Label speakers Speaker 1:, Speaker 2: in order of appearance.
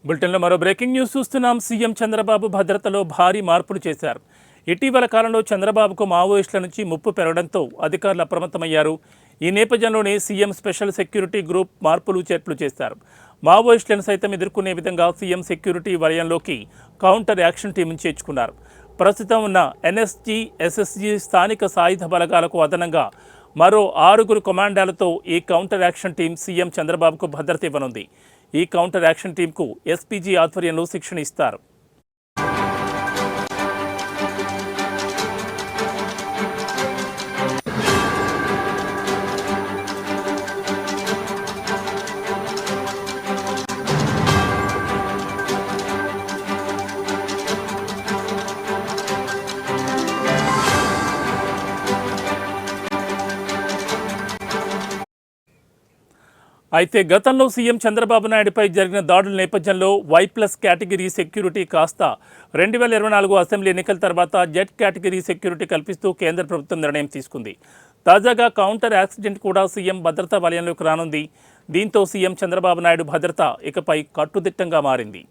Speaker 1: బులెటిన్లో మరో breaking news చూస్తున్నాం. సీఎం చంద్రబాబు భద్రతలో భారీ మార్పులు చేశారు. ఇటీవల కాలంలో చంద్రబాబుకు మావోయిస్టుల నుంచి ముప్పు పెరగడంతో అధికారులు అప్రమత్తమయ్యారు. ఈ నేపథ్యంలోనే సీఎం స్పెషల్ సెక్యూరిటీ గ్రూప్ మార్పులు చేర్పులు చేశారు. మావోయిస్టులను సైతం ఎదుర్కొనే విధంగా సీఎం సెక్యూరిటీ వలయంలోకి కౌంటర్ యాక్షన్ టీంను చేర్చుకున్నారు. ప్రస్తుతం ఉన్న ఎన్ఎస్జీ, ఎస్ఎస్జీ స్థానిక సాయుధ బలగాలకు అదనంగా మరో 6 కమాండాలతో ఈ కౌంటర్ యాక్షన్ టీం సీఎం చంద్రబాబుకు భద్రత ఇవ్వనుంది. ఈ కౌంటర్ యాక్షన్ టీంకు ఎస్పీజీ ఆధ్వర్యంలో శిక్షణ ఇస్తారు. అయితే గతంలో సీఎం చంద్రబాబు నాయుడుపై జరిగిన దాడుల నేపథ్యంలో Y+ కేటగిరీ సెక్యూరిటీ కాస్త 2024 అసెంబ్లీ ఎన్నికల తర్వాత జెడ్ కేటగిరీ సెక్యూరిటీ కల్పిస్తూ కేంద్ర ప్రభుత్వం నిర్ణయం తీసుకుంది. తాజాగా కౌంటర్ యాక్సిడెంట్ కూడా సీఎం భద్రతా వలయంలోకి రానుంది. దీంతో సీఎం చంద్రబాబు నాయుడు భద్రత ఇకపై కట్టుదిట్టంగా మారింది.